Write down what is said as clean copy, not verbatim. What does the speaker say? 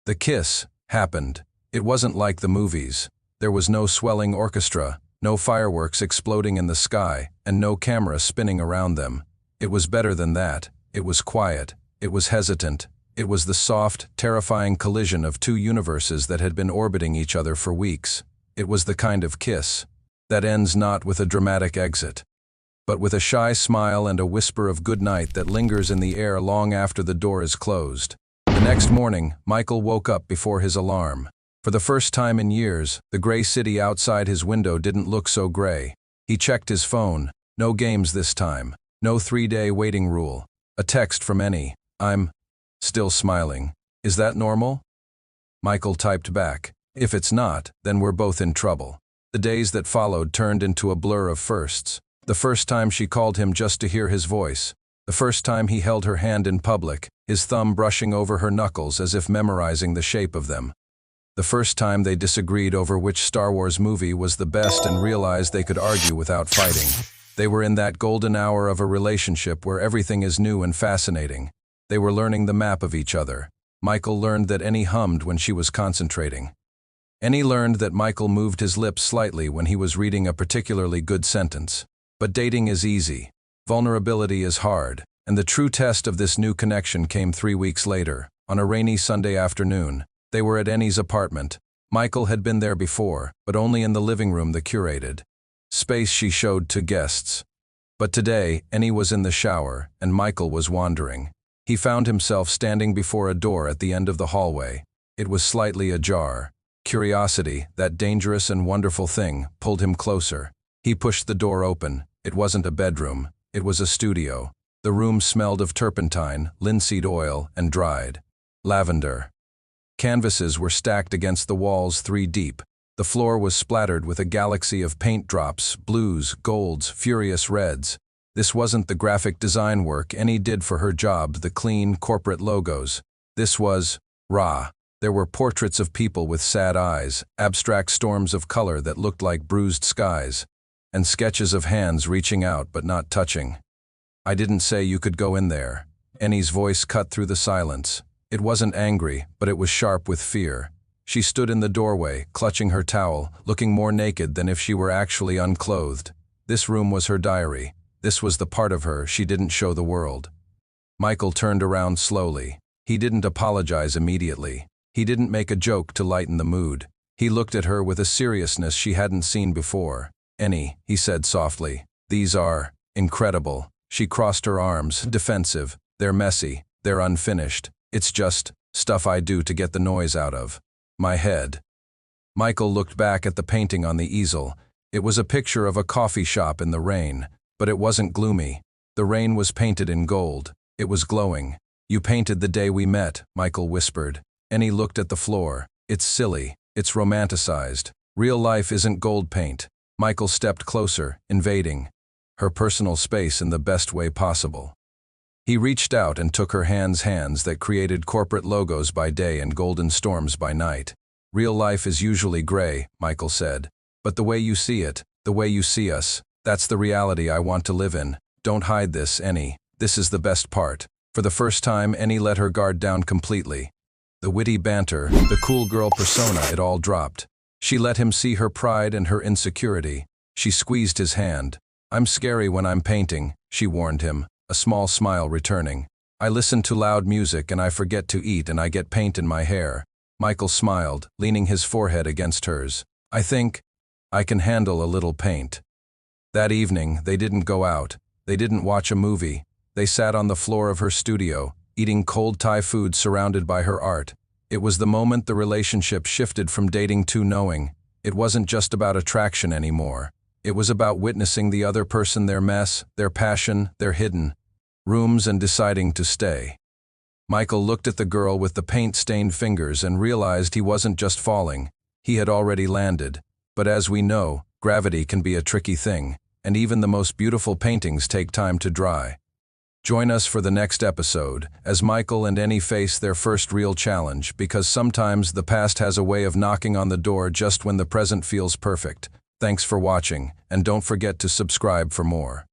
The kiss happened. It wasn't like the movies. There was no swelling orchestra, no fireworks exploding in the sky, and no camera spinning around them. It was better than that. It was quiet. It was hesitant. It was the soft, terrifying collision of two universes that had been orbiting each other for weeks. It was the kind of kiss that ends not with a dramatic exit, but with a shy smile and a whisper of good night that lingers in the air long after the door is closed. The next morning, Michael woke up before his alarm. For the first time in years, the gray city outside his window didn't look so gray. He checked his phone. No games this time. No 3-day waiting rule. A text from Annie. "I'm still smiling. Is that normal?" Michael typed back. "If it's not, then we're both in trouble." The days that followed turned into a blur of firsts. The first time she called him just to hear his voice. The first time he held her hand in public, his thumb brushing over her knuckles as if memorizing the shape of them. The first time they disagreed over which Star Wars movie was the best and realized they could argue without fighting. They were in that golden hour of a relationship where everything is new and fascinating. They were learning the map of each other. Michael learned that Annie hummed when she was concentrating. Annie learned that Michael moved his lips slightly when he was reading a particularly good sentence. But dating is easy. Vulnerability is hard. And the true test of this new connection came 3 weeks later, on a rainy Sunday afternoon. They were at Annie's apartment. Michael had been there before, but only in the living room, the curated space she showed to guests. But today, Annie was in the shower, and Michael was wandering. He found himself standing before a door at the end of the hallway. It was slightly ajar. Curiosity, that dangerous and wonderful thing, pulled him closer. He pushed the door open. It wasn't a bedroom. It was a studio. The room smelled of turpentine, linseed oil, and dried lavender. Canvases were stacked against the walls 3 deep. The floor was splattered with a galaxy of paint drops, blues, golds, furious reds. This wasn't the graphic design work Annie did for her job, the clean, corporate logos. This was raw. There were portraits of people with sad eyes, abstract storms of color that looked like bruised skies, and sketches of hands reaching out but not touching. "I didn't say you could go in there." Annie's voice cut through the silence. It wasn't angry, but it was sharp with fear. She stood in the doorway, clutching her towel, looking more naked than if she were actually unclothed. This room was her diary. This was the part of her she didn't show the world. Michael turned around slowly. He didn't apologize immediately. He didn't make a joke to lighten the mood. He looked at her with a seriousness she hadn't seen before. "Annie," he said softly, "these are incredible." She crossed her arms, defensive. "They're messy. They're unfinished. It's just stuff I do to get the noise out of my head." Michael looked back at the painting on the easel. It was a picture of a coffee shop in the rain, but it wasn't gloomy. The rain was painted in gold. It was glowing. "You painted the day we met," Michael whispered. Annie looked at the floor. "It's silly. It's romanticized. Real life isn't gold paint." Michael stepped closer, invading her personal space in the best way possible. He reached out and took her hands that created corporate logos by day and golden storms by night. "Real life is usually gray," Michael said. "But the way you see it, the way you see us, that's the reality I want to live in. Don't hide this, Annie. This is the best part." For the first time, Annie let her guard down completely. The witty banter, the cool girl persona, it all dropped. She let him see her pride and her insecurity. She squeezed his hand. "I'm scary when I'm painting," she warned him, a small smile returning. "I listen to loud music and I forget to eat and I get paint in my hair." Michael smiled, leaning his forehead against hers. "I think I can handle a little paint." That evening, they didn't go out. They didn't watch a movie. They sat on the floor of her studio, eating cold Thai food surrounded by her art. It was the moment the relationship shifted from dating to knowing. It wasn't just about attraction anymore. It was about witnessing the other person, their mess, their passion, their hidden rooms, and deciding to stay. Michael looked at the girl with the paint-stained fingers and realized he wasn't just falling. He had already landed. But as we know, gravity can be a tricky thing, and even the most beautiful paintings take time to dry. Join us for the next episode, as Michael and Annie face their first real challenge, because sometimes the past has a way of knocking on the door just when the present feels perfect. Thanks for watching, and don't forget to subscribe for more.